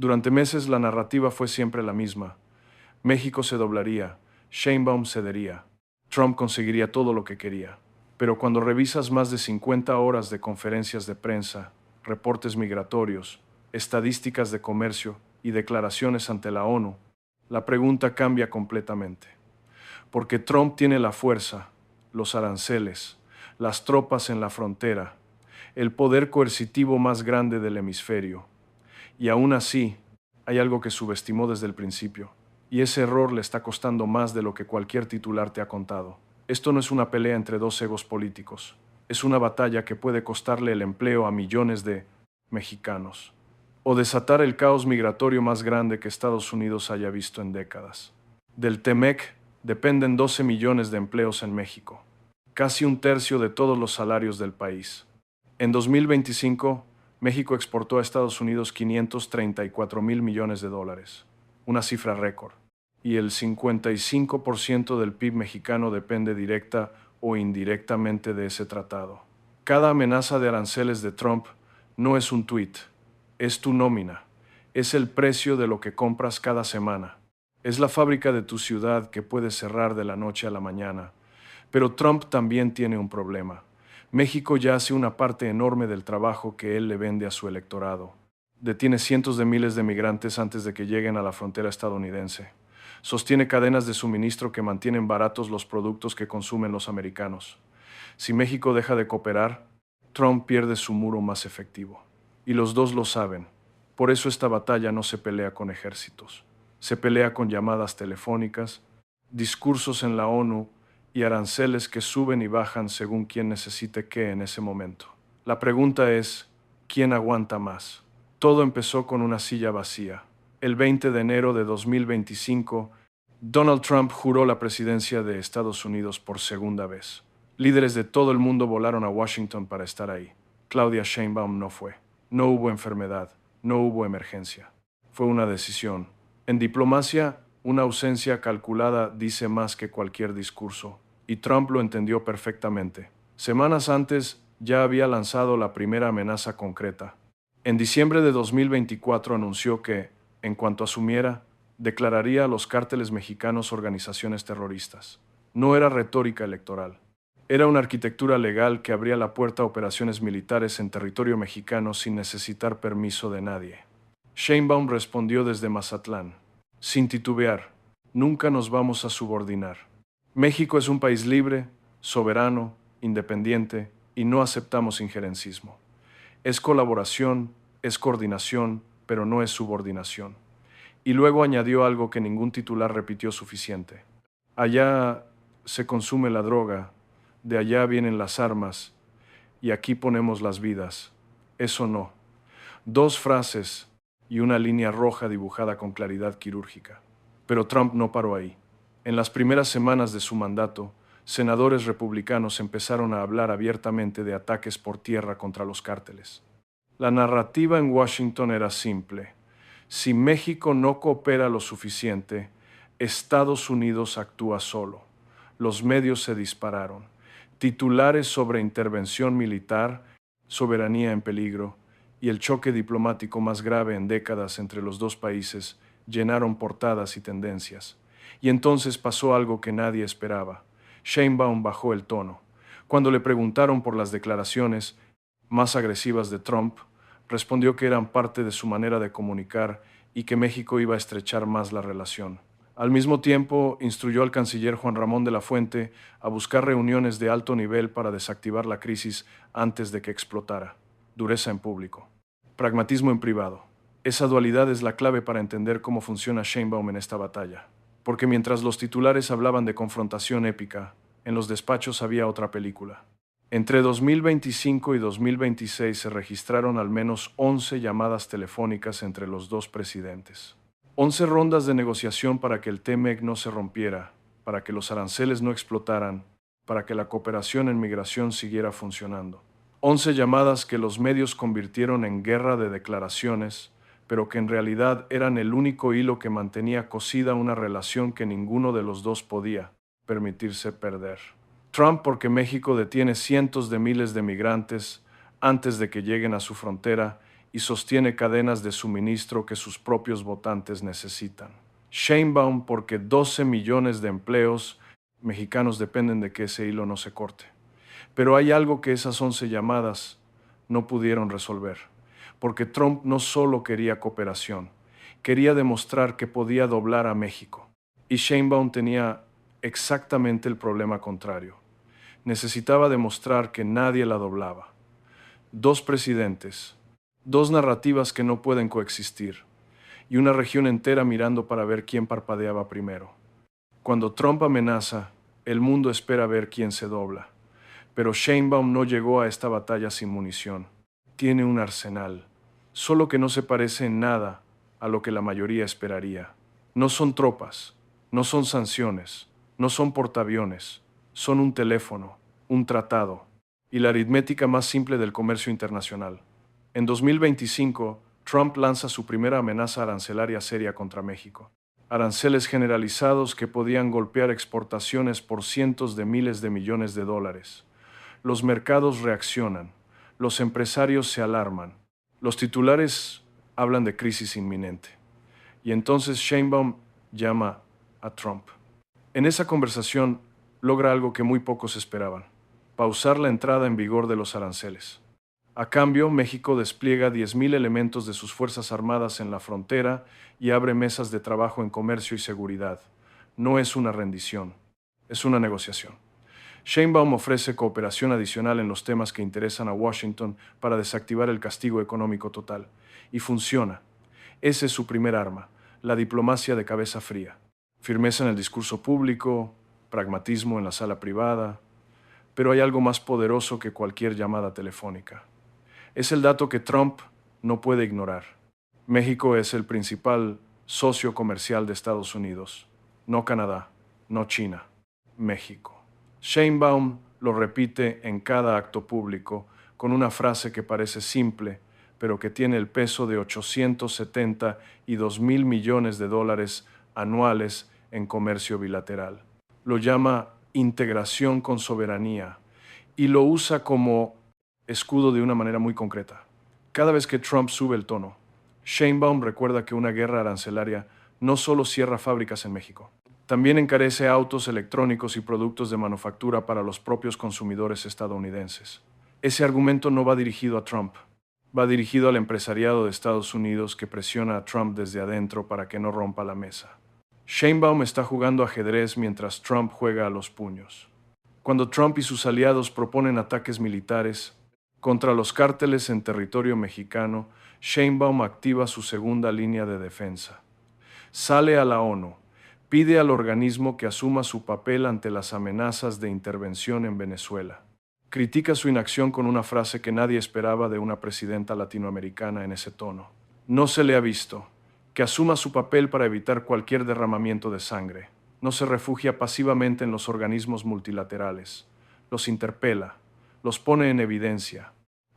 Durante meses la narrativa fue siempre la misma. México se doblaría, Sheinbaum cedería, Trump conseguiría todo lo que quería. Pero cuando revisas más de 50 horas de conferencias de prensa, reportes migratorios, estadísticas de comercio y declaraciones ante la ONU, la pregunta cambia completamente. Porque Trump tiene la fuerza, los aranceles, las tropas en la frontera, el poder coercitivo más grande del hemisferio. Y aún así, hay algo que subestimó desde el principio. Y ese error le está costando más de lo que cualquier titular te ha contado. Esto no es una pelea entre dos egos políticos. Es una batalla que puede costarle el empleo a millones de mexicanos. O desatar el caos migratorio más grande que Estados Unidos haya visto en décadas. Del TEMEC dependen 12 millones de empleos en México. Casi un tercio de todos los salarios del país. En 2025, México exportó a Estados Unidos 534 mil millones de dólares, una cifra récord, y el 55% del PIB mexicano depende directa o indirectamente de ese tratado. Cada amenaza de aranceles de Trump no es un tuit, es tu nómina, es el precio de lo que compras cada semana, es la fábrica de tu ciudad que puede cerrar de la noche a la mañana. Pero Trump también tiene un problema. México ya hace una parte enorme del trabajo que él le vende a su electorado. Detiene cientos de miles de migrantes antes de que lleguen a la frontera estadounidense. Sostiene cadenas de suministro que mantienen baratos los productos que consumen los americanos. Si México deja de cooperar, Trump pierde su muro más efectivo. Y los dos lo saben. Por eso esta batalla no se pelea con ejércitos. Se pelea con llamadas telefónicas, discursos en la ONU y aranceles que suben y bajan según quien necesite qué en ese momento. La pregunta es, ¿quién aguanta más? Todo empezó con una silla vacía. El 20 de enero de 2025, Donald Trump juró la presidencia de Estados Unidos por segunda vez. Líderes de todo el mundo volaron a Washington para estar ahí. Claudia Sheinbaum no fue. No hubo enfermedad, no hubo emergencia. Fue una decisión. En diplomacia, una ausencia calculada dice más que cualquier discurso, y Trump lo entendió perfectamente. Semanas antes ya había lanzado la primera amenaza concreta. En diciembre de 2024 anunció que, en cuanto asumiera, declararía a los cárteles mexicanos organizaciones terroristas. No era retórica electoral. Era una arquitectura legal que abría la puerta a operaciones militares en territorio mexicano sin necesitar permiso de nadie. Sheinbaum respondió desde Mazatlán, sin titubear, nunca nos vamos a subordinar. México es un país libre, soberano, independiente y no aceptamos injerencismo. Es colaboración, es coordinación, pero no es subordinación. Y luego añadió algo que ningún titular repitió suficiente. Allá se consume la droga, de allá vienen las armas, y aquí ponemos las vidas. Eso no. Dos frases y una línea roja dibujada con claridad quirúrgica. Pero Trump no paró ahí. En las primeras semanas de su mandato, senadores republicanos empezaron a hablar abiertamente de ataques por tierra contra los cárteles. La narrativa en Washington era simple. Si México no coopera lo suficiente, Estados Unidos actúa solo. Los medios se dispararon. Titulares sobre intervención militar, soberanía en peligro y el choque diplomático más grave en décadas entre los dos países llenaron portadas y tendencias. Y entonces pasó algo que nadie esperaba. Sheinbaum bajó el tono. Cuando le preguntaron por las declaraciones más agresivas de Trump, respondió que eran parte de su manera de comunicar y que México iba a estrechar más la relación. Al mismo tiempo, instruyó al canciller Juan Ramón de la Fuente a buscar reuniones de alto nivel para desactivar la crisis antes de que explotara. Dureza en público. Pragmatismo en privado. Esa dualidad es la clave para entender cómo funciona Sheinbaum en esta batalla. Porque mientras los titulares hablaban de confrontación épica, en los despachos había otra película. Entre 2025 y 2026 se registraron al menos 11 llamadas telefónicas entre los dos presidentes. 11 rondas de negociación para que el TEMEC no se rompiera, para que los aranceles no explotaran, para que la cooperación en migración siguiera funcionando. 11 llamadas que los medios convirtieron en guerra de declaraciones, pero que en realidad eran el único hilo que mantenía cosida una relación que ninguno de los dos podía permitirse perder. Trump porque México detiene cientos de miles de migrantes antes de que lleguen a su frontera y sostiene cadenas de suministro que sus propios votantes necesitan. Sheinbaum porque 12 millones de empleos mexicanos dependen de que ese hilo no se corte. Pero hay algo que esas 11 llamadas no pudieron resolver, porque Trump no solo quería cooperación, quería demostrar que podía doblar a México. Y Sheinbaum tenía exactamente el problema contrario. Necesitaba demostrar que nadie la doblaba. Dos presidentes, dos narrativas que no pueden coexistir, y una región entera mirando para ver quién parpadeaba primero. Cuando Trump amenaza, el mundo espera ver quién se dobla. Pero Sheinbaum no llegó a esta batalla sin munición. Tiene un arsenal, solo que no se parece en nada a lo que la mayoría esperaría. No son tropas, no son sanciones, no son portaaviones, son un teléfono, un tratado y la aritmética más simple del comercio internacional. En 2025, Trump lanza su primera amenaza arancelaria seria contra México. Aranceles generalizados que podían golpear exportaciones por cientos de miles de millones de dólares. Los mercados reaccionan, los empresarios se alarman, los titulares hablan de crisis inminente. Y entonces Sheinbaum llama a Trump. En esa conversación logra algo que muy pocos esperaban: pausar la entrada en vigor de los aranceles. A cambio, México despliega 10,000 elementos de sus Fuerzas Armadas en la frontera y abre mesas de trabajo en comercio y seguridad. No es una rendición, es una negociación. Sheinbaum ofrece cooperación adicional en los temas que interesan a Washington para desactivar el castigo económico total. Y funciona. Ese es su primer arma, la diplomacia de cabeza fría. Firmeza en el discurso público, pragmatismo en la sala privada. Pero hay algo más poderoso que cualquier llamada telefónica. Es el dato que Trump no puede ignorar. México es el principal socio comercial de Estados Unidos. No Canadá, no China, México. Sheinbaum lo repite en cada acto público con una frase que parece simple, pero que tiene el peso de 872,000 millones de dólares anuales en comercio bilateral. Lo llama integración con soberanía y lo usa como escudo de una manera muy concreta. Cada vez que Trump sube el tono, Sheinbaum recuerda que una guerra arancelaria no solo cierra fábricas en México, también encarece autos electrónicos y productos de manufactura para los propios consumidores estadounidenses. Ese argumento no va dirigido a Trump, va dirigido al empresariado de Estados Unidos que presiona a Trump desde adentro para que no rompa la mesa. Sheinbaum está jugando ajedrez mientras Trump juega a los puños. Cuando Trump y sus aliados proponen ataques militares contra los cárteles en territorio mexicano, Sheinbaum activa su segunda línea de defensa. Sale a la ONU, pide al organismo que asuma su papel ante las amenazas de intervención en Venezuela. Critica su inacción con una frase que nadie esperaba de una presidenta latinoamericana en ese tono. No se le ha visto. Que asuma su papel para evitar cualquier derramamiento de sangre. No se refugia pasivamente en los organismos multilaterales. Los interpela, los pone en evidencia.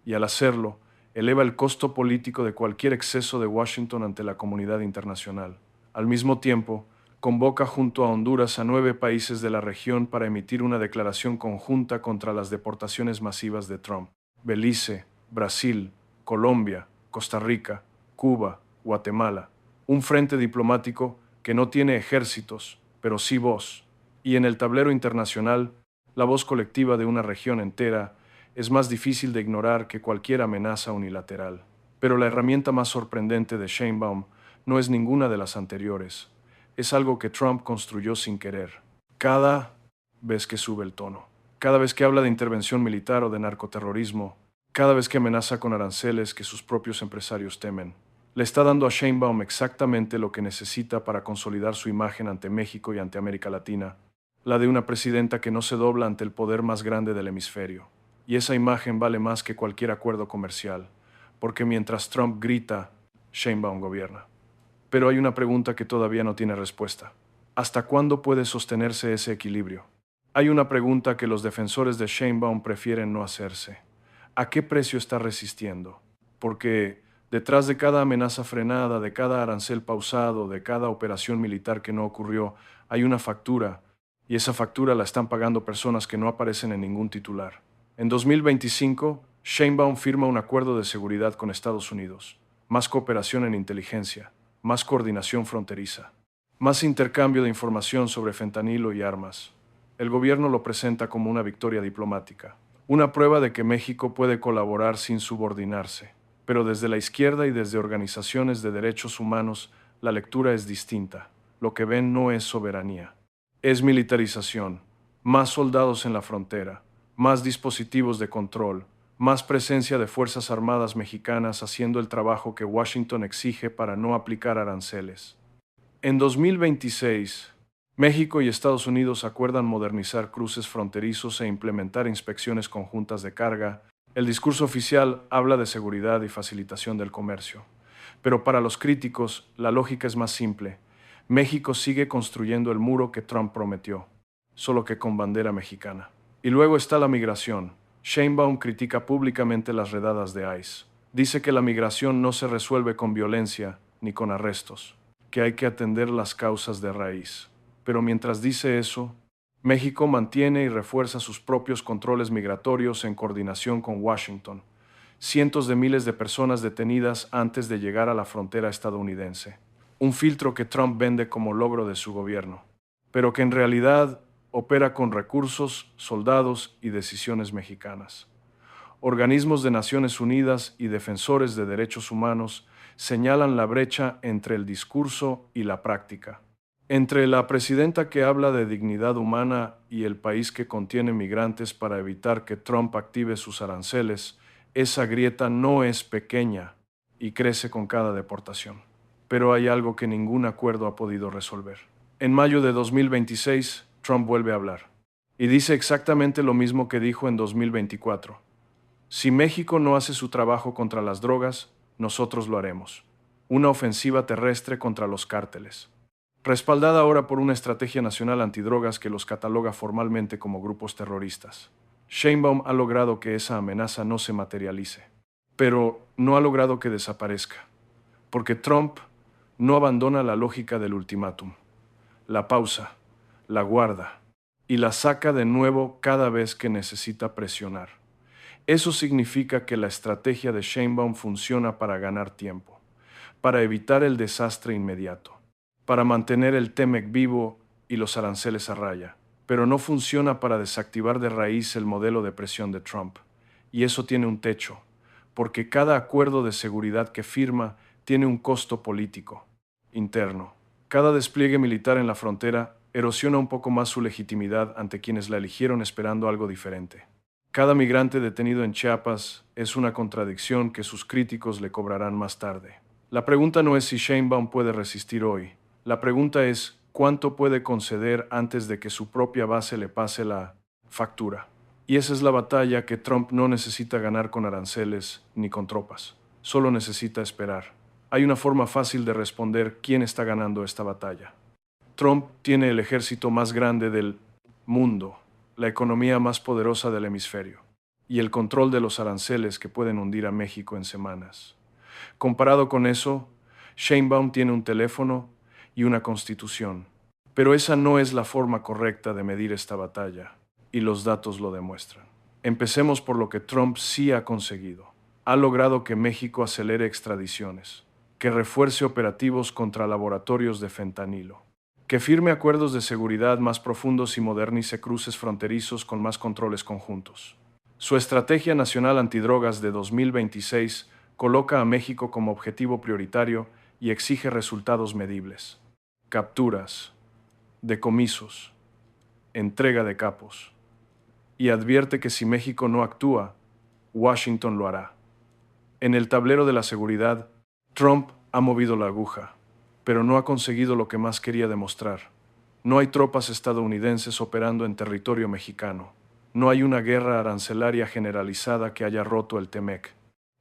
Y al hacerlo, eleva el costo político de cualquier exceso de Washington ante la comunidad internacional. Al mismo tiempo, convoca junto a Honduras a 9 países de la región para emitir una declaración conjunta contra las deportaciones masivas de Trump. Belice, Brasil, Colombia, Costa Rica, Cuba, Guatemala. Un frente diplomático que no tiene ejércitos, pero sí voz. Y en el tablero internacional, la voz colectiva de una región entera es más difícil de ignorar que cualquier amenaza unilateral. Pero la herramienta más sorprendente de Sheinbaum no es ninguna de las anteriores. Es algo que Trump construyó sin querer. Cada vez que sube el tono, cada vez que habla de intervención militar o de narcoterrorismo, cada vez que amenaza con aranceles que sus propios empresarios temen, le está dando a Sheinbaum exactamente lo que necesita para consolidar su imagen ante México y ante América Latina, la de una presidenta que no se dobla ante el poder más grande del hemisferio. Y esa imagen vale más que cualquier acuerdo comercial, porque mientras Trump grita, Sheinbaum gobierna. Pero hay una pregunta que todavía no tiene respuesta. ¿Hasta cuándo puede sostenerse ese equilibrio? Hay una pregunta que los defensores de Sheinbaum prefieren no hacerse. ¿A qué precio está resistiendo? Porque detrás de cada amenaza frenada, de cada arancel pausado, de cada operación militar que no ocurrió, hay una factura, y esa factura la están pagando personas que no aparecen en ningún titular. En 2025, Sheinbaum firma un acuerdo de seguridad con Estados Unidos, más cooperación en inteligencia, más coordinación fronteriza, más intercambio de información sobre fentanilo y armas. El gobierno lo presenta como una victoria diplomática, una prueba de que México puede colaborar sin subordinarse. Pero desde la izquierda y desde organizaciones de derechos humanos, la lectura es distinta. Lo que ven no es soberanía, es militarización, más soldados en la frontera, más dispositivos de control, más presencia de Fuerzas Armadas mexicanas haciendo el trabajo que Washington exige para no aplicar aranceles. En 2026, México y Estados Unidos acuerdan modernizar cruces fronterizos e implementar inspecciones conjuntas de carga. El discurso oficial habla de seguridad y facilitación del comercio. Pero para los críticos, la lógica es más simple. México sigue construyendo el muro que Trump prometió, solo que con bandera mexicana. Y luego está la migración. Sheinbaum critica públicamente las redadas de ICE. Dice que la migración no se resuelve con violencia ni con arrestos, que hay que atender las causas de raíz. Pero mientras dice eso, México mantiene y refuerza sus propios controles migratorios en coordinación con Washington. Cientos de miles de personas detenidas antes de llegar a la frontera estadounidense. Un filtro que Trump vende como logro de su gobierno, pero que en realidad opera con recursos, soldados y decisiones mexicanas. Organismos de Naciones Unidas y defensores de derechos humanos señalan la brecha entre el discurso y la práctica. Entre la presidenta que habla de dignidad humana y el país que contiene migrantes para evitar que Trump active sus aranceles, esa grieta no es pequeña y crece con cada deportación. Pero hay algo que ningún acuerdo ha podido resolver. En mayo de 2026, Trump vuelve a hablar. Y dice exactamente lo mismo que dijo en 2024. Si México no hace su trabajo contra las drogas, nosotros lo haremos. Una ofensiva terrestre contra los cárteles, respaldada ahora por una estrategia nacional antidrogas que los cataloga formalmente como grupos terroristas. Sheinbaum ha logrado que esa amenaza no se materialice, pero no ha logrado que desaparezca, porque Trump no abandona la lógica del ultimátum, la pausa, la guarda, y la saca de nuevo cada vez que necesita presionar. Eso significa que la estrategia de Sheinbaum funciona para ganar tiempo, para evitar el desastre inmediato, para mantener el TEMEC vivo y los aranceles a raya, pero no funciona para desactivar de raíz el modelo de presión de Trump. Y eso tiene un techo, porque cada acuerdo de seguridad que firma tiene un costo político, interno. Cada despliegue militar en la frontera erosiona un poco más su legitimidad ante quienes la eligieron esperando algo diferente. Cada migrante detenido en Chiapas es una contradicción que sus críticos le cobrarán más tarde. La pregunta no es si Sheinbaum puede resistir hoy. La pregunta es cuánto puede conceder antes de que su propia base le pase la factura. Y esa es la batalla que Trump no necesita ganar con aranceles ni con tropas. Solo necesita esperar. Hay una forma fácil de responder quién está ganando esta batalla. Trump tiene el ejército más grande del mundo, la economía más poderosa del hemisferio, y el control de los aranceles que pueden hundir a México en semanas. Comparado con eso, Sheinbaum tiene un teléfono y una constitución. Pero esa no es la forma correcta de medir esta batalla, y los datos lo demuestran. Empecemos por lo que Trump sí ha conseguido. Ha logrado que México acelere extradiciones, que refuerce operativos contra laboratorios de fentanilo, que firme acuerdos de seguridad más profundos y modernice cruces fronterizos con más controles conjuntos. Su Estrategia Nacional Antidrogas de 2026 coloca a México como objetivo prioritario y exige resultados medibles. Capturas, decomisos, entrega de capos. Y advierte que si México no actúa, Washington lo hará. En el tablero de la seguridad, Trump ha movido la aguja, pero no ha conseguido lo que más quería demostrar. No hay tropas estadounidenses operando en territorio mexicano. No hay una guerra arancelaria generalizada que haya roto el TEMEC.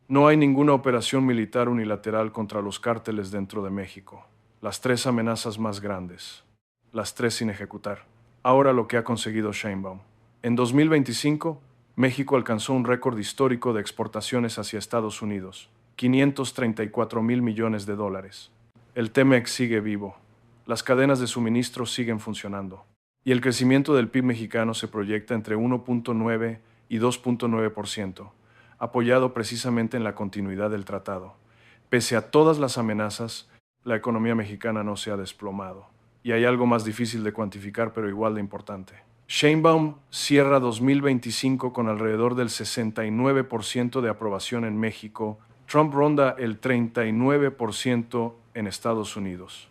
No hay ninguna operación militar unilateral contra los cárteles dentro de México. Las tres amenazas más grandes. Las tres sin ejecutar. Ahora lo que ha conseguido Sheinbaum. En 2025, México alcanzó un récord histórico de exportaciones hacia Estados Unidos. 534,000 millones de dólares. El TEMEC sigue vivo. Las cadenas de suministro siguen funcionando. Y el crecimiento del PIB mexicano se proyecta entre 1.9 y 2.9%. apoyado precisamente en la continuidad del tratado. Pese a todas las amenazas, la economía mexicana no se ha desplomado. Y hay algo más difícil de cuantificar, pero igual de importante. Sheinbaum cierra 2025 con alrededor del 69% de aprobación en México. Trump ronda el 39% en Estados Unidos.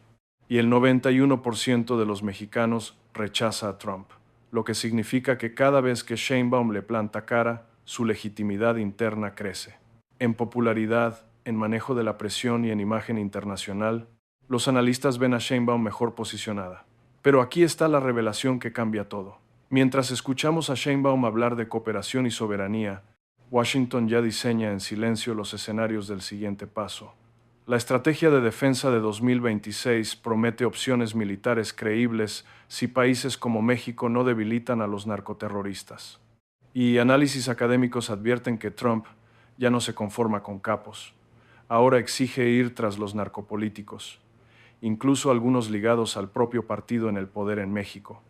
Y el 91% de los mexicanos rechaza a Trump, lo que significa que cada vez que Sheinbaum le planta cara, su legitimidad interna crece. En popularidad, en manejo de la presión y en imagen internacional, los analistas ven a Sheinbaum mejor posicionada. Pero aquí está la revelación que cambia todo. Mientras escuchamos a Sheinbaum hablar de cooperación y soberanía, Washington ya diseña en silencio los escenarios del siguiente paso. La estrategia de defensa de 2026 promete opciones militares creíbles si países como México no debilitan a los narcoterroristas. Y análisis académicos advierten que Trump ya no se conforma con capos. Ahora exige ir tras los narcopolíticos, incluso algunos ligados al propio partido en el poder en México.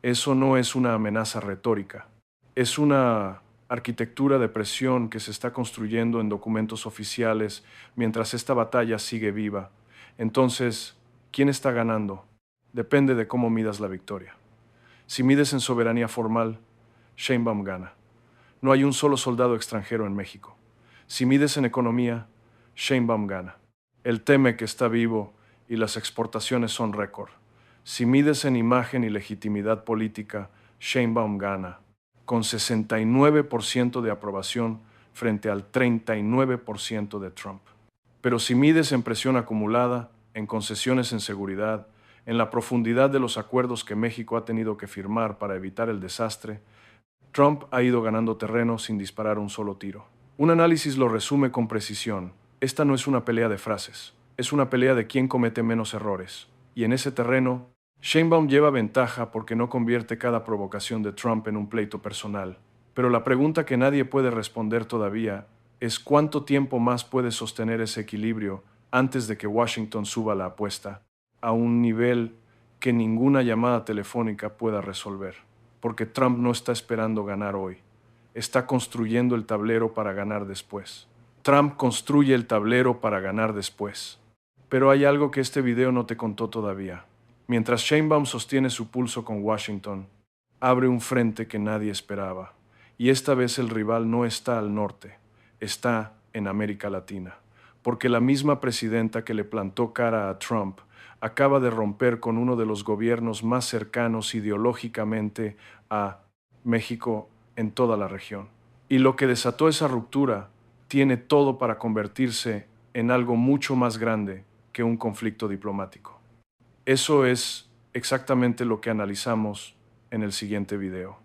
Eso no es una amenaza retórica, es una arquitectura de presión que se está construyendo en documentos oficiales mientras esta batalla sigue viva. Entonces, ¿quién está ganando? Depende de cómo midas la victoria. Si mides en soberanía formal, Sheinbaum gana. No hay un solo soldado extranjero en México. Si mides en economía, Sheinbaum gana. El TEMEC está vivo y las exportaciones son récord. Si mides en imagen y legitimidad política, Sheinbaum gana, con 69% de aprobación frente al 39% de Trump. Pero si mides en presión acumulada, en concesiones en seguridad, en la profundidad de los acuerdos que México ha tenido que firmar para evitar el desastre, Trump ha ido ganando terreno sin disparar un solo tiro. Un análisis lo resume con precisión. Esta no es una pelea de frases, es una pelea de quién comete menos errores. Y en ese terreno, Sheinbaum lleva ventaja porque no convierte cada provocación de Trump en un pleito personal. Pero la pregunta que nadie puede responder todavía es cuánto tiempo más puede sostener ese equilibrio antes de que Washington suba la apuesta a un nivel que ninguna llamada telefónica pueda resolver. Porque Trump no está esperando ganar hoy, está construyendo el tablero para ganar después. Trump construye el tablero para ganar después. Pero hay algo que este video no te contó todavía. Mientras Sheinbaum sostiene su pulso con Washington, abre un frente que nadie esperaba. Y esta vez el rival no está al norte, está en América Latina. Porque la misma presidenta que le plantó cara a Trump acaba de romper con uno de los gobiernos más cercanos ideológicamente a México en toda la región. Y lo que desató esa ruptura tiene todo para convertirse en algo mucho más grande que un conflicto diplomático. Eso es exactamente lo que analizamos en el siguiente video.